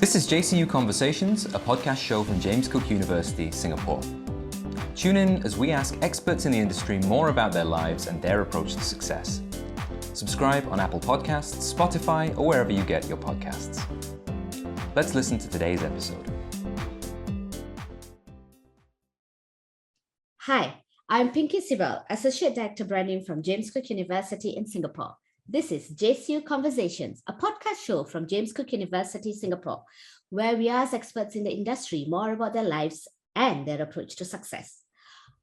This is JCU Conversations, a podcast show from James Cook University, Singapore. Tune in as we ask experts in the industry more about their lives and their approach to success. Subscribe on Apple Podcasts, Spotify, or wherever you get your podcasts. Let's listen to today's episode. Hi, I'm Pinky Sibal, Associate Director Branding from James Cook University in Singapore. This is JCU Conversations, a podcast show from James Cook University, Singapore, where we ask experts in the industry more about their lives and their approach to success.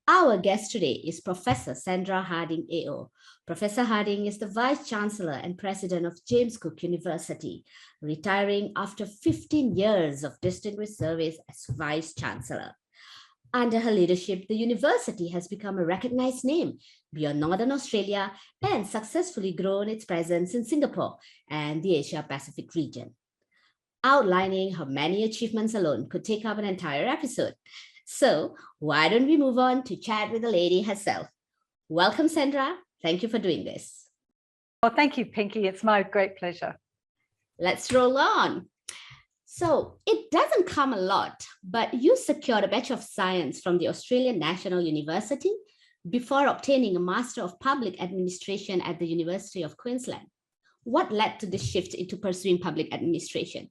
Our guest today is Professor Sandra Harding AO. Professor Harding is the Vice Chancellor and President of James Cook University, retiring after 15 years of distinguished service as Vice Chancellor. Under her leadership, the university has become a recognized name beyond Northern Australia and successfully grown its presence in Singapore and the Asia-Pacific region. Outlining her many achievements alone could take up an entire episode. So why don't we move on to chat with the lady herself? Welcome, Sandra. Thank you for doing this. Well, thank you, Pinky. It's my great pleasure. Let's roll on. So it doesn't come a lot, but you secured a Bachelor of Science from the Australian National University before obtaining a Master of Public Administration at the University of Queensland. What led to this shift into pursuing public administration?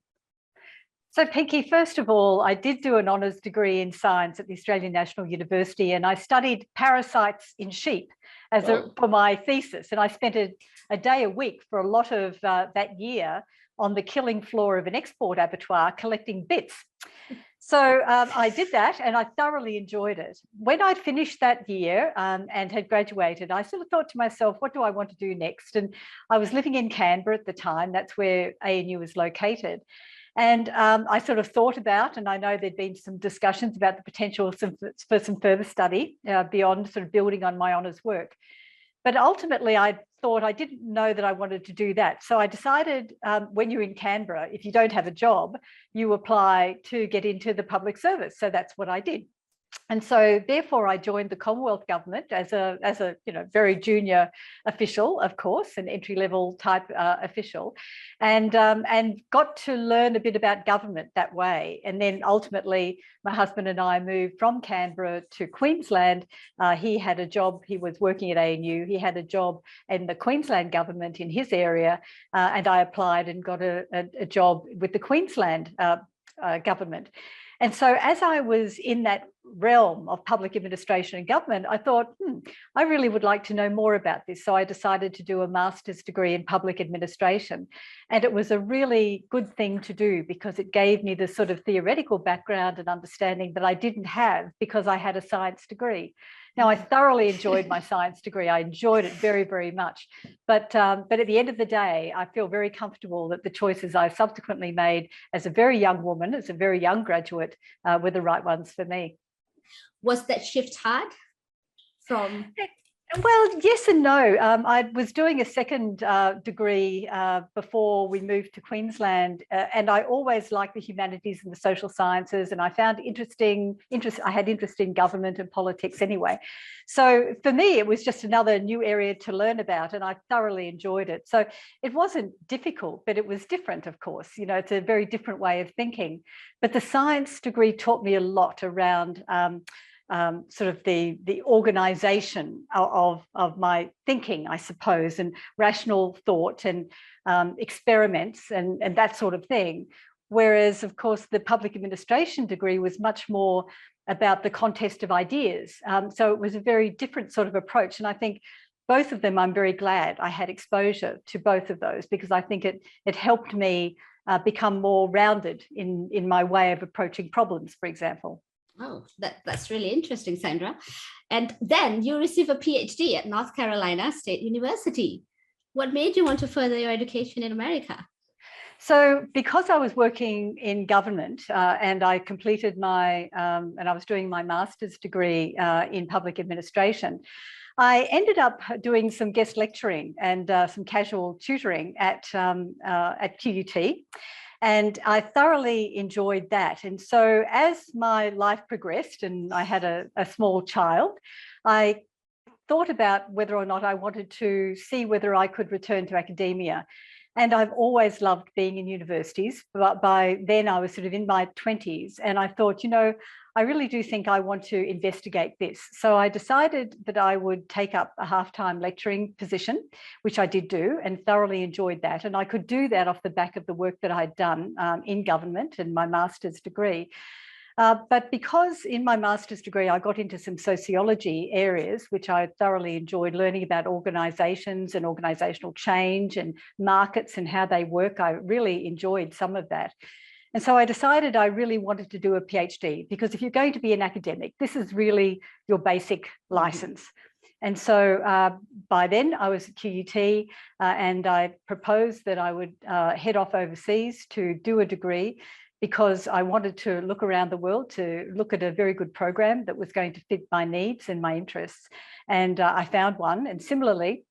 So, Pinky, first of all, I did do an honours degree in science at the Australian National University, and I studied parasites in sheep for my thesis. And I spent a day a week for a lot of that year on the killing floor of an export abattoir collecting bits. So I did that and I thoroughly enjoyed it. When I finished that year and had graduated, I sort of thought to myself, what do I want to do next? And I was living in Canberra at the time. That's where ANU is located. And I sort of thought about, and I know there'd been some discussions about the potential for some further study beyond sort of building on my honours work. But ultimately, I thought I didn't know that I wanted to do that. So I decided when you're in Canberra, if you don't have a job, you apply to get into the public service. So that's what I did. And so therefore, I joined the Commonwealth government as a very junior official, of course, an entry-level type official, and got to learn a bit about government that way. And then ultimately, my husband and I moved from Canberra to Queensland. He had a job, he was working at ANU, he had a job in the Queensland government in his area, and I applied and got a job with the Queensland government. And so as I was in that realm of public administration and government, I thought, I really would like to know more about this. So I decided to do a master's degree in public administration. And it was a really good thing to do because it gave me the sort of theoretical background and understanding that I didn't have because I had a science degree. Now, I thoroughly enjoyed my science degree. I enjoyed it very, very much. But at the end of the day, I feel very comfortable that the choices I subsequently made as a very young woman, as a very young graduate, were the right ones for me. Was that shift hard from? Well, yes and no. I was doing a second degree before we moved to Queensland, and I always liked the humanities and the social sciences, and I found I had interest in government and politics anyway. So for me, it was just another new area to learn about, and I thoroughly enjoyed it. So it wasn't difficult, but it was different, of course. You know, it's a very different way of thinking. But the science degree taught me a lot around sort of the organisation of my thinking, I suppose, and rational thought and experiments and that sort of thing. Whereas, of course, the public administration degree was much more about the contest of ideas. So it was a very different sort of approach. And I think both of them, I'm very glad I had exposure to both of those because I think it helped me become more rounded in my way of approaching problems, for example. Oh, that's really interesting, Sandra. And then you receive a PhD at North Carolina State University. What made you want to further your education in America? So because I was working in government and I completed and I was doing my master's degree in public administration, I ended up doing some guest lecturing and some casual tutoring at QUT. And I thoroughly enjoyed that. And so as my life progressed and I had a small child, I thought about whether or not I wanted to see whether I could return to academia. And I've always loved being in universities, but by then I was sort of in my 20s, and I thought, I really do think I want to investigate this. So I decided that I would take up a half-time lecturing position, which I did do and thoroughly enjoyed that. And I could do that off the back of the work that I'd done in government and my master's degree. But because in my master's degree, I got into some sociology areas, which I thoroughly enjoyed learning about organisations and organisational change and markets and how they work. I really enjoyed some of that. And so I decided I really wanted to do a PhD, because if you're going to be an academic, this is really your basic license. And so by then I was at QUT and I proposed that I would head off overseas to do a degree, because I wanted to look around the world to look at a very good program that was going to fit my needs and my interests. And I found one. And similarly,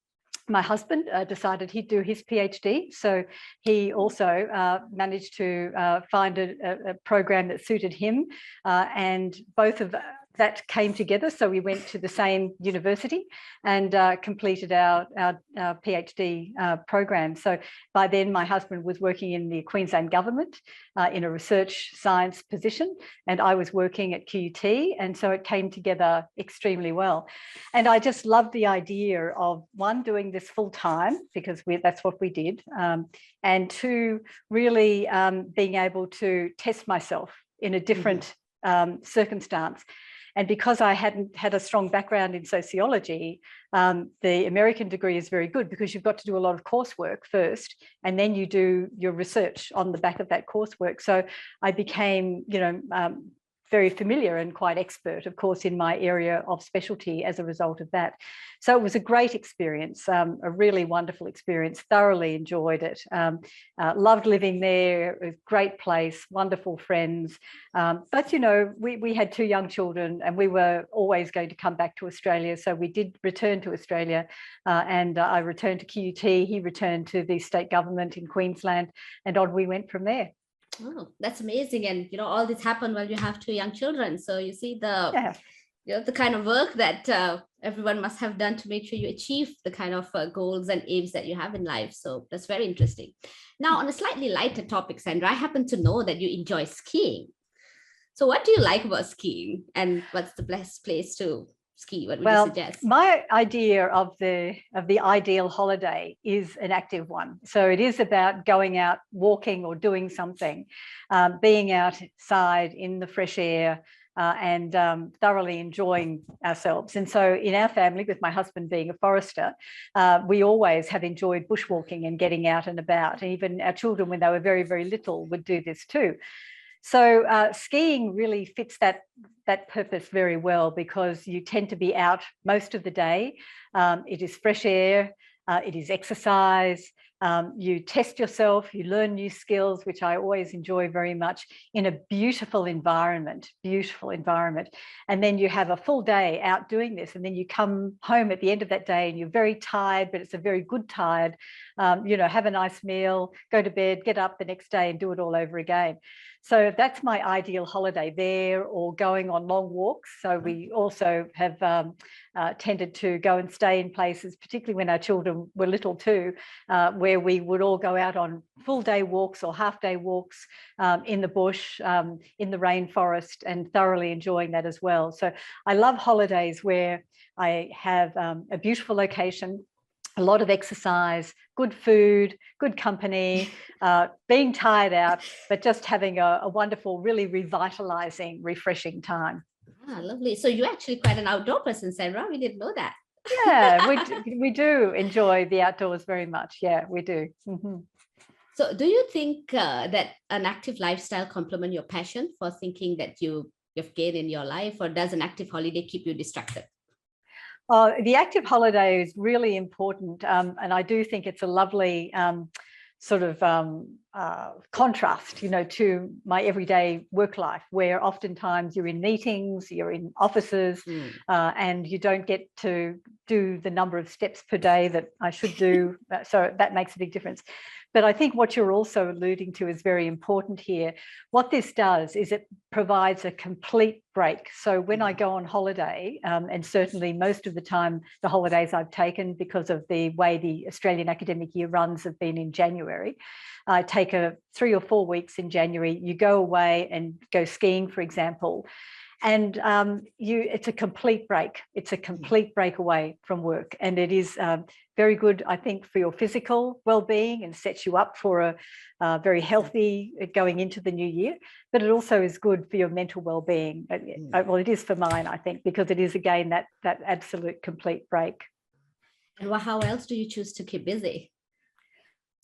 my husband decided he'd do his PhD. So he also managed to find a program that suited him. And both of that came together. So we went to the same university and completed our PhD program. So by then my husband was working in the Queensland government in a research science position, and I was working at QUT. And so it came together extremely well. And I just loved the idea of, one, doing this full time, because that's what we did. And two, really being able to test myself in a different circumstance. And because I hadn't had a strong background in sociology, the American degree is very good, because you've got to do a lot of coursework first, and then you do your research on the back of that coursework. So I became, very familiar and quite expert, of course, in my area of specialty as a result of that. So it was a great experience, a really wonderful experience, thoroughly enjoyed it, loved living there, a great place, wonderful friends. But, we had 2 young children and we were always going to come back to Australia. So we did return to Australia and I returned to QUT, he returned to the state government in Queensland, and on we went from there. Oh, that's amazing. And, all this happened while you have 2 young children. So you see the, the kind of work that everyone must have done to make sure you achieve the kind of goals and aims that you have in life. So that's very interesting. Now, on a slightly lighter topic, Sandra, I happen to know that you enjoy skiing. So what do you like about skiing, and what's the best place to ski? What would you suggest? My idea of the ideal holiday is an active one. So it is about going out, walking or doing something, being outside in the fresh air and thoroughly enjoying ourselves. And so in our family, with my husband being a forester, we always have enjoyed bushwalking and getting out and about. And even our children, when they were very, very little, would do this too. So skiing really fits that purpose very well, because you tend to be out most of the day. It is fresh air, it is exercise, you test yourself, you learn new skills, which I always enjoy very much, in a beautiful environment. And then you have a full day out doing this, and then you come home at the end of that day and you're very tired, but it's a very good tired. Have a nice meal, go to bed, get up the next day and do it all over again. So that's my ideal holiday there, or going on long walks. So we also have tended to go and stay in places, particularly when our children were little too, where we would all go out on full day walks or half day walks in the bush, in the rainforest, and thoroughly enjoying that as well. So I love holidays where I have a beautiful location, a lot of exercise, good food, good company, being tired out, but just having a wonderful, really revitalizing, refreshing time. Ah, lovely. So you're actually quite an outdoor person, Sandra. We didn't know that. Yeah, we do enjoy the outdoors very much. Yeah, we do. Mm-hmm. So do you think that an active lifestyle complement your passion for thinking that you've gained in your life, or does an active holiday keep you distracted? The active holiday is really important, and I do think it's a lovely sort of contrast, to my everyday work life, where oftentimes you're in meetings, you're in offices, and you don't get to do the number of steps per day that I should do. So that makes a big difference. But I think what you're also alluding to is very important here. What this does is it provides a complete break. So when I go on holiday, and certainly most of the time the holidays I've taken because of the way the Australian academic year runs have been in January, I take 3 or 4 weeks in January, you go away and go skiing, for example, and it's a complete break. It's a complete break away from work. And it is very good, I think, for your physical well-being and sets you up for a very healthy going into the new year. But it also is good for your mental well-being. Well, it is for mine, I think, because it is, again, that absolute complete break. And how else do you choose to keep busy?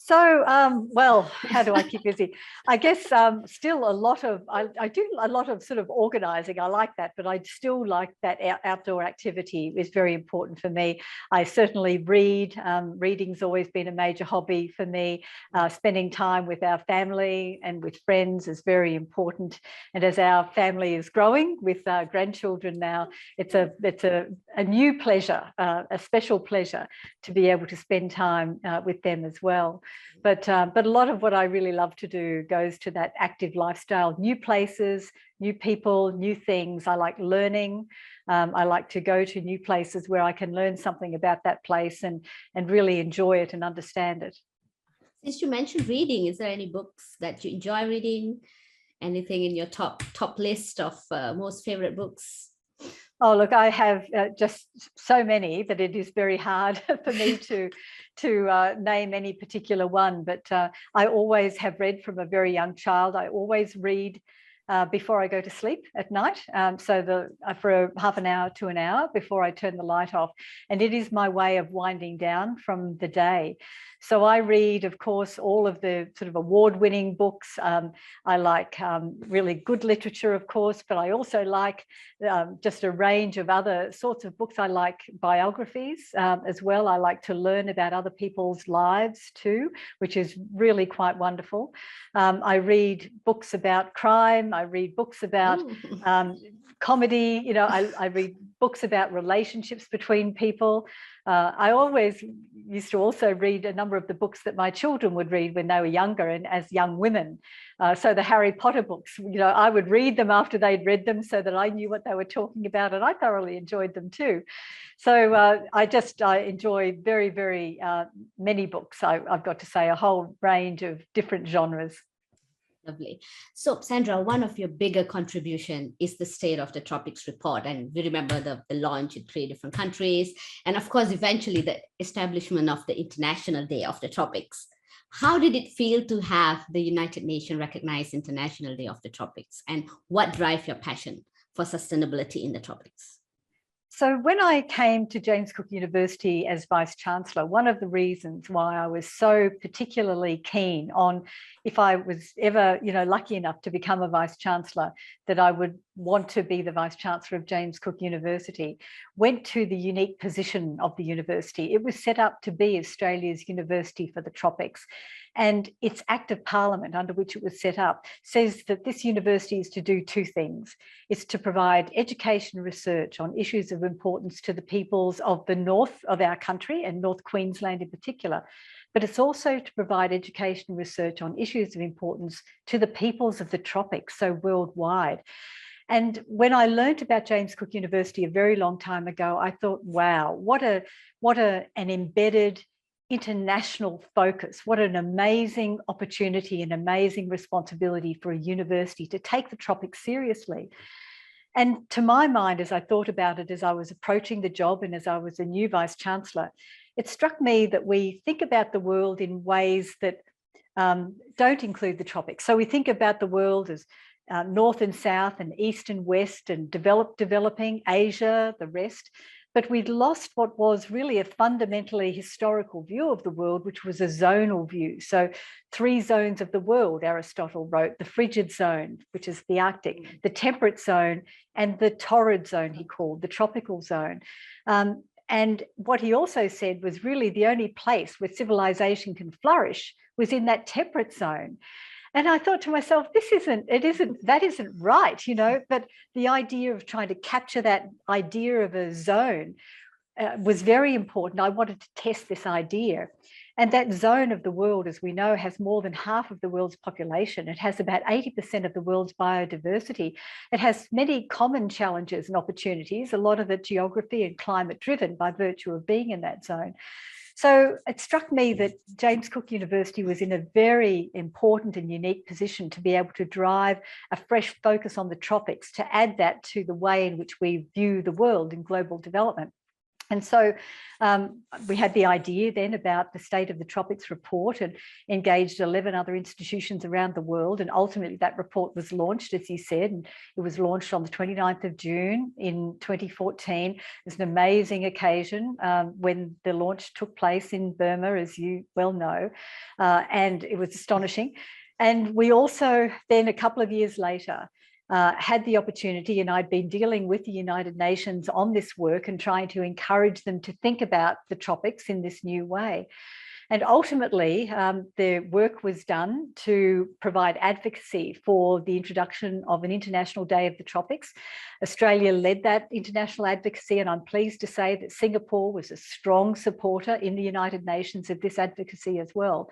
So, well, how do I keep busy? I guess still a lot of, I do a lot of sort of organising. I like that, but I still like that outdoor activity is very important for me. I certainly read. Reading's always been a major hobby for me. Spending time with our family and with friends is very important. And as our family is growing with grandchildren now, it's a new pleasure, a special pleasure to be able to spend time with them as well. But a lot of what I really love to do goes to that active lifestyle, new places, new people, new things. I like learning. I like to go to new places where I can learn something about that place and really enjoy it and understand it. Since you mentioned reading, is there any books that you enjoy reading? Anything in your top list of most favorite books? Oh, look, I have just so many that it is very hard for me to name any particular one. But I always have read from a very young child. I always read before I go to sleep at night. So for half an hour to an hour before I turn the light off. And it is my way of winding down from the day. So I read, of course, all of the sort of award-winning books. I like really good literature, of course, but I also like just a range of other sorts of books. I like biographies as well. I like to learn about other people's lives too, which is really quite wonderful. I read books about crime. I read books about comedy. I read books about relationships between people. I always used to also read a number of the books that my children would read when they were younger and as young women. So the Harry Potter books, I would read them after they'd read them so that I knew what they were talking about, and I thoroughly enjoyed them too. So I enjoy very, very many books. I've got to say, a whole range of different genres. Lovely. So, Sandra, one of your bigger contribution is the State of the Tropics report. And we remember the launch in 3 different countries. And of course, eventually the establishment of the International Day of the Tropics. How did it feel to have the United Nations recognize International Day of the Tropics? And what drives your passion for sustainability in the tropics? So when I came to James Cook University as Vice-Chancellor, one of the reasons why I was so particularly keen on, if I was ever, lucky enough to become a Vice-Chancellor, that I would want to be the Vice-Chancellor of James Cook University, went to the unique position of the university. It was set up to be Australia's University for the Tropics. And its Act of Parliament, under which it was set up, says that this university is to do 2 things. It's to provide education and research on issues of importance to the peoples of the north of our country, and North Queensland in particular. But it's also to provide education and research on issues of importance to the peoples of the tropics, so worldwide. And when I learned about James Cook University a very long time ago, I thought, wow, what an embedded international focus. What an amazing opportunity and amazing responsibility for a university to take the tropics seriously. And to my mind, as I thought about it, as I was approaching the job and as I was a new Vice-Chancellor, it struck me that we think about the world in ways that don't include the tropics. So we think about the world as north and south and east and west and developing, Asia, the rest. But we'd lost what was really a fundamentally historical view of the world, which was a zonal view. So 3 zones of the world, Aristotle wrote: the frigid zone, which is the Arctic, the temperate zone, and the torrid zone, he called, the tropical zone. And what he also said was really the only place where civilization can flourish was in that temperate zone. And I thought to myself, that isn't right, but the idea of trying to capture that idea of a zone was very important. I wanted to test this idea. And that zone of the world, as we know, has more than half of the world's population. It has about 80% of the world's biodiversity. It has many common challenges and opportunities, a lot of it geography and climate driven by virtue of being in that zone. So it struck me that James Cook University was in a very important and unique position to be able to drive a fresh focus on the tropics, to add that to the way in which we view the world in global development. And so we had the idea then about the State of the Tropics report and engaged 11 other institutions around the world. And ultimately that report was launched, as you said, and it was launched on the 29th of June in 2014. It was an amazing occasion when the launch took place in Burma, as you well know, and it was astonishing. And we also then, a couple of years later, had the opportunity, and I'd been dealing with the United Nations on this work and trying to encourage them to think about the tropics in this new way. And ultimately, the work was done to provide advocacy for the introduction of an International Day of the Tropics. Australia led that international advocacy, and I'm pleased to say that Singapore was a strong supporter in the United Nations of this advocacy as well.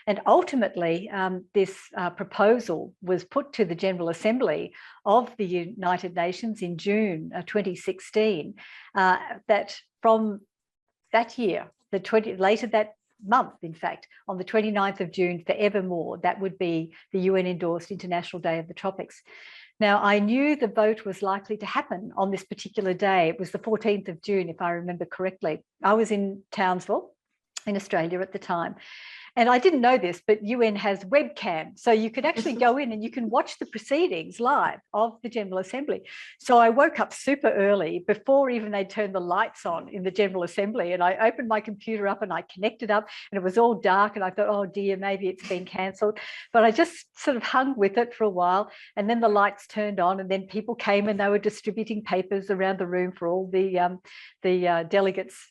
And ultimately, this proposal was put to the General Assembly of the United Nations in June 2016, that from that year, later that month, in fact, on the 29th of June, forevermore, that would be the UN-endorsed International Day of the Tropics. Now, I knew the vote was likely to happen on this particular day. It was the 14th of June, if I remember correctly. I was in Townsville in Australia at the time. And I didn't know this, but UN has webcam. So you could actually go in and you can watch the proceedings live of the General Assembly. So I woke up super early before even they turned the lights on in the General Assembly. And I opened my computer up and I connected up and it was all dark. And I thought, oh dear, maybe it's been cancelled. But I just sort of hung with it for a while. And then the lights turned on and then people came and they were distributing papers around the room for all the delegates.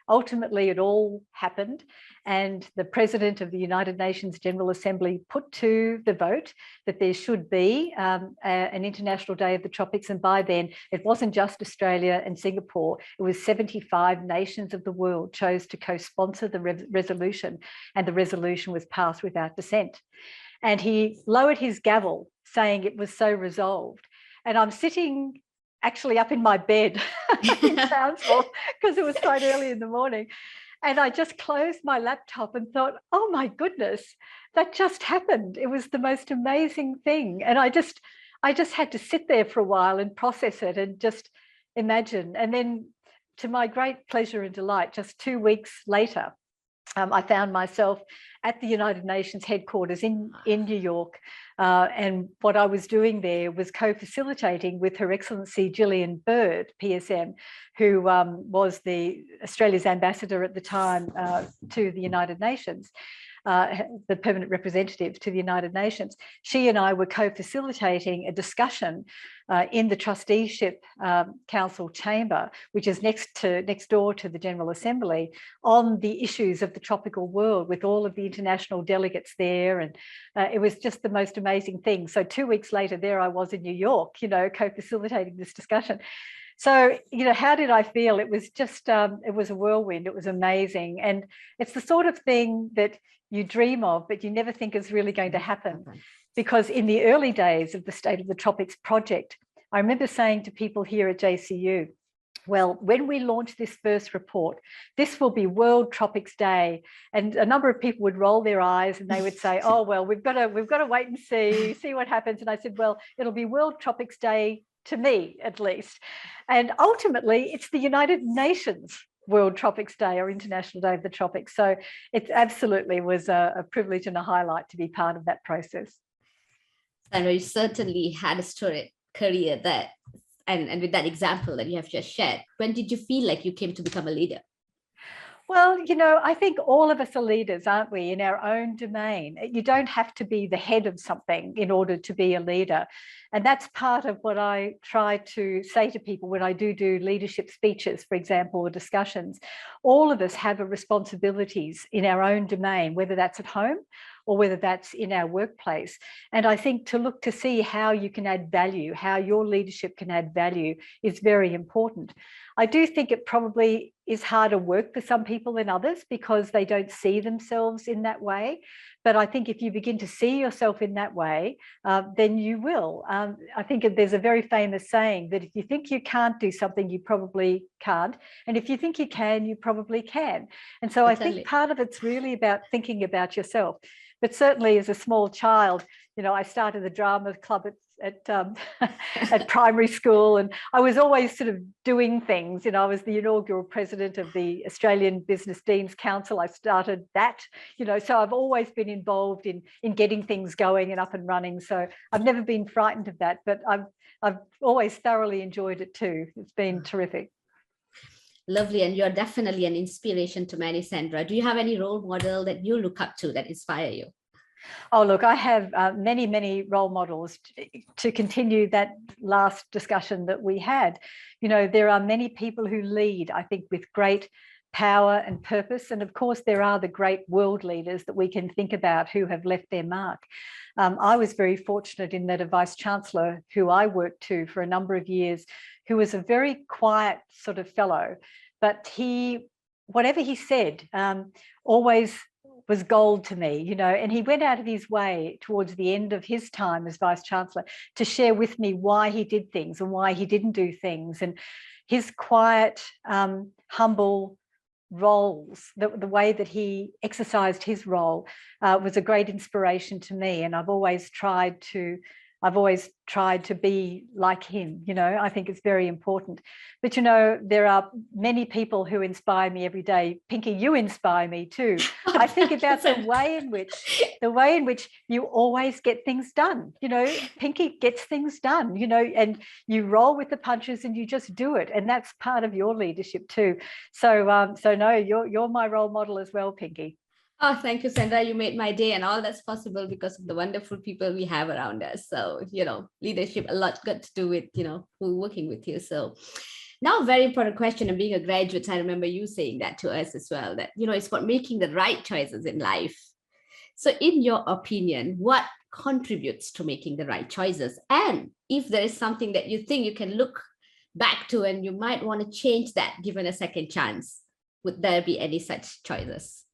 Ultimately, it all happened. And the President of the United Nations General Assembly put to the vote that there should be an International Day of the Tropics. And by then, it wasn't just Australia and Singapore. It was 75 nations of the world chose to co-sponsor the resolution. And the resolution was passed without dissent. And he lowered his gavel, saying it was so resolved. And I'm sitting actually up in my bed in Townsville because it was quite early in the morning. And I just closed my laptop and thought, oh my goodness, that just happened. It was the most amazing thing. And I just had to sit there for a while and process it and just imagine. And then to my great pleasure and delight, just 2 weeks later, I found myself at the United Nations headquarters in New York. And what I was doing there was co-facilitating with Her Excellency Gillian Bird, PSM, who was Australia's ambassador at the time to the United Nations, the permanent representative to the United Nations. She and I were co-facilitating a discussion in the Trusteeship Council chamber, which is next door to the General Assembly, on the issues of the tropical world with all of the international delegates there. And it was just the most amazing thing. So 2 weeks later, there I was in New York, co-facilitating this discussion. So, how did I feel? It was just, it was a whirlwind. It was amazing. And it's the sort of thing that you dream of, but you never think is really going to happen. Because in the early days of the State of the Tropics project, I remember saying to people here at JCU, well, when we launch this first report, this will be World Tropics Day. And a number of people would roll their eyes and they would say, oh, well, we've got to wait and see what happens. And I said, well, it'll be World Tropics Day to me, at least. And ultimately, it's the United Nations World Tropics Day or International Day of the Tropics. So it absolutely was a privilege and a highlight to be part of that process. Sandra, you certainly had a storied career that, and with that example that you have just shared, when did you feel like you came to become a leader? Well, I think all of us are leaders, aren't we, in our own domain? You don't have to be the head of something in order to be a leader. And that's part of what I try to say to people when I do leadership speeches, for example, or discussions. All of us have responsibilities in our own domain, whether that's at home or whether that's in our workplace. And I think to look to see how you can add value, how your leadership can add value is very important. I do think it probably is harder work for some people than others because they don't see themselves in that way. But I think if you begin to see yourself in that way, then you will. I think there's a very famous saying that if you think you can't do something, you probably can't. And if you think you can, you probably can. And so I think part of it's really about thinking about yourself. But certainly as a small child, I started the drama club at primary school, and I was always sort of doing things. I was the inaugural president of the Australian Business Deans Council. I started that, so I've always been involved in getting things going and up and running. So I've never been frightened of that, but I've always thoroughly enjoyed it too. It's been terrific. Lovely. And you're definitely an inspiration to many, Sandra. Do you have any role model that you look up to that inspire you? Oh, look, I have many, many role models. To continue that last discussion that we had, there are many people who lead, I think, with great power and purpose. And of course, there are the great world leaders that we can think about who have left their mark. I was very fortunate in that a Vice Chancellor who I worked to for a number of years, who was a very quiet sort of fellow, but whatever he said, always was gold to me, and he went out of his way towards the end of his time as Vice Chancellor to share with me why he did things and why he didn't do things. And his quiet, humble roles, the way that he exercised his role was a great inspiration to me. And I've always tried to be like him. I think it's very important. But, there are many people who inspire me every day. Pinky, you inspire me too. I think about the way in which you always get things done. Pinky gets things done, and you roll with the punches and you just do it. And that's part of your leadership too. So no, you're my role model as well, Pinky. Oh, thank you, Sandra. You made my day, and all that's possible because of the wonderful people we have around us. So, leadership, a lot got to do with, who working with you. So now, very important question. And being a graduate, I remember you saying that to us as well, that, it's about making the right choices in life. So in your opinion, what contributes to making the right choices? And if there is something that you think you can look back to and you might want to change that given a second chance, would there be any such choices?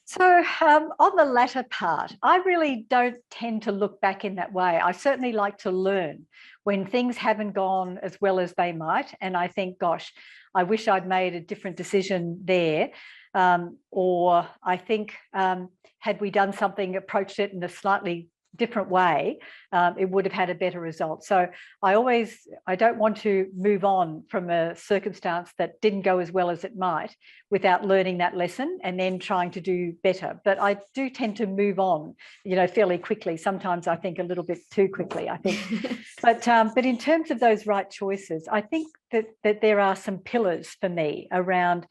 So on the latter part, I really don't tend to look back in that way. I certainly like to learn when things haven't gone as well as they might. And I think, gosh, I wish I'd made a different decision there. Or I think had we done something, approached it in a slightly different way, it would have had a better result. So I don't want to move on from a circumstance that didn't go as well as it might without learning that lesson and then trying to do better. But I do tend to move on, fairly quickly. Sometimes I think a little bit too quickly, I think. But in terms of those right choices, I think that there are some pillars for me around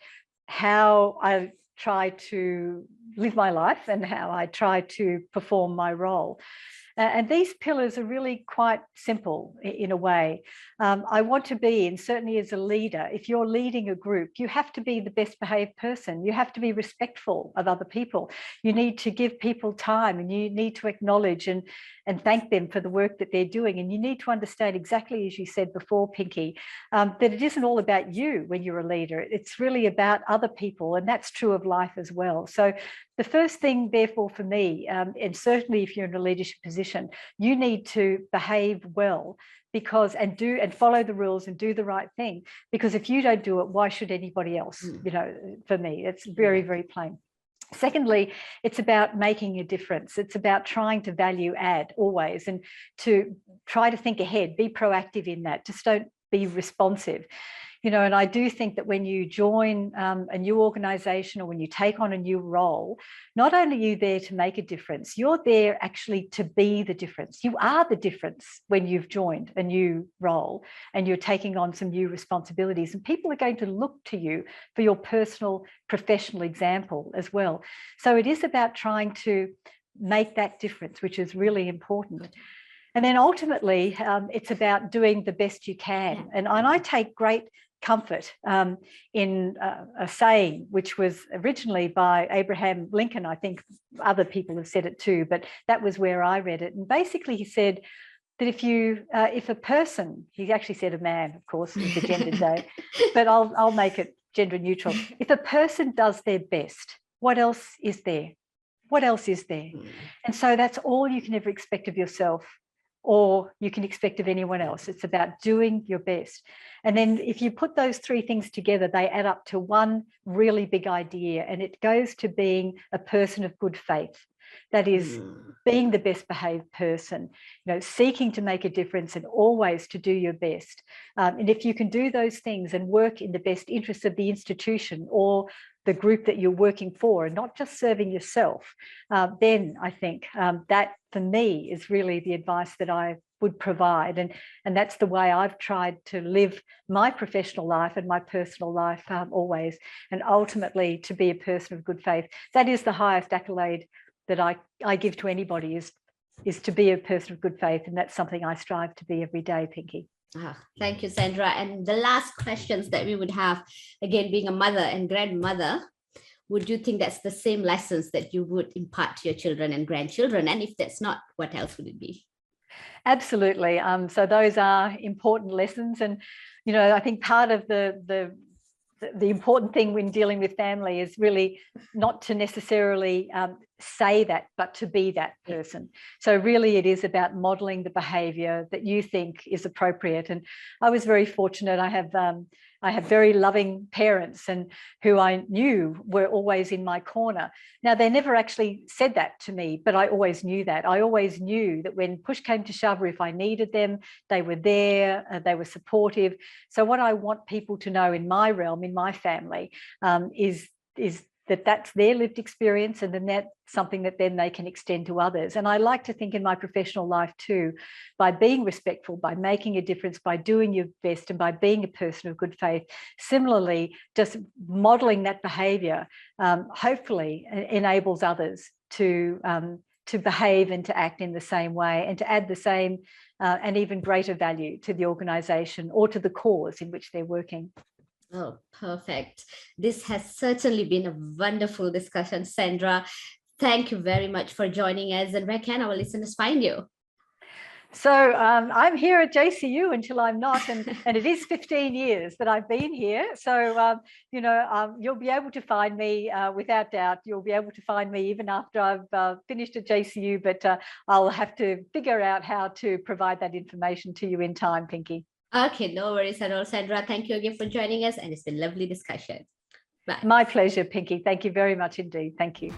how I try to live my life and how I try to perform my role. And these pillars are really quite simple in a way. I want to be, and certainly as a leader, if you're leading a group, you have to be the best behaved person. You have to be respectful of other people. You need to give people time, and you need to acknowledge and thank them for the work that they're doing. And you need to understand exactly, as you said before, Pinky, that it isn't all about you when you're a leader. It's really about other people, and that's true of life as well. So the first thing, therefore, for me, and certainly if you're in a leadership position, you need to behave well and follow the rules and do the right thing. Because if you don't do it, why should anybody else? For me, it's very, very plain. Secondly, it's about making a difference. It's about trying to value add always, and to try to think ahead, be proactive in that. Just don't be responsive. And I do think that when you join a new organization or when you take on a new role, not only are you there to make a difference, you're there actually to be the difference. You are the difference when you've joined a new role and you're taking on some new responsibilities, and people are going to look to you for your personal, professional example as well. So it is about trying to make that difference, which is really important. And then ultimately, it's about doing the best you can. And I take great comfort in a saying, which was originally by Abraham Lincoln. I think other people have said it too, but that was where I read it. And basically he said that if a person, he actually said a man, of course, it's a gender day, but I'll make it gender neutral. If a person does their best, what else is there? What else is there? And so that's all you can ever expect of yourself, or you can expect of anyone else. It's about doing your best. And then if you put those three things together, they add up to one really big idea, and it goes to being a person of good faith. That is being the best behaved person, seeking to make a difference and always to do your best. And if you can do those things and work in the best interests of the institution or the group that you're working for, and not just serving yourself, then I think that for me is really the advice that I would provide. And that's the way I've tried to live my professional life and my personal life always. And ultimately to be a person of good faith. That is the highest accolade that I give to anybody, is to be a person of good faith. And that's something I strive to be every day, Pinky. Thank you, Sandra. And the last questions that we would have, again, being a mother and grandmother, would you think that's the same lessons that you would impart to your children and grandchildren? And if that's not, what else would it be? Absolutely. So those are important lessons. And, I think part of the important thing when dealing with family is really not to necessarily say that, but to be that person. So really it is about modeling the behavior that you think is appropriate. And I was very fortunate. I have very loving parents, and who I knew were always in my corner. Now, they never actually said that to me, but I always knew that. I always knew that when push came to shove, or if I needed them, they were there, they were supportive. So what I want people to know in my realm, in my family, is that that's their lived experience, and then that's something that then they can extend to others. And I like to think in my professional life too, by being respectful, by making a difference, by doing your best, and by being a person of good faith, similarly, just modeling that behaviour hopefully enables others to behave and to act in the same way, and to add the same and even greater value to the organisation or to the cause in which they're working. Oh, perfect. This has certainly been a wonderful discussion, Sandra. Thank you very much for joining us. And where can our listeners find you? So I'm here at JCU until I'm not, and it is 15 years that I've been here. So, you'll be able to find me without doubt. You'll be able to find me even after I've finished at JCU, but I'll have to figure out how to provide that information to you in time, Pinky. Okay, no worries at all, Sandra. Thank you again for joining us, and it's been a lovely discussion. Bye. My pleasure, Pinky. Thank you very much indeed. Thank you.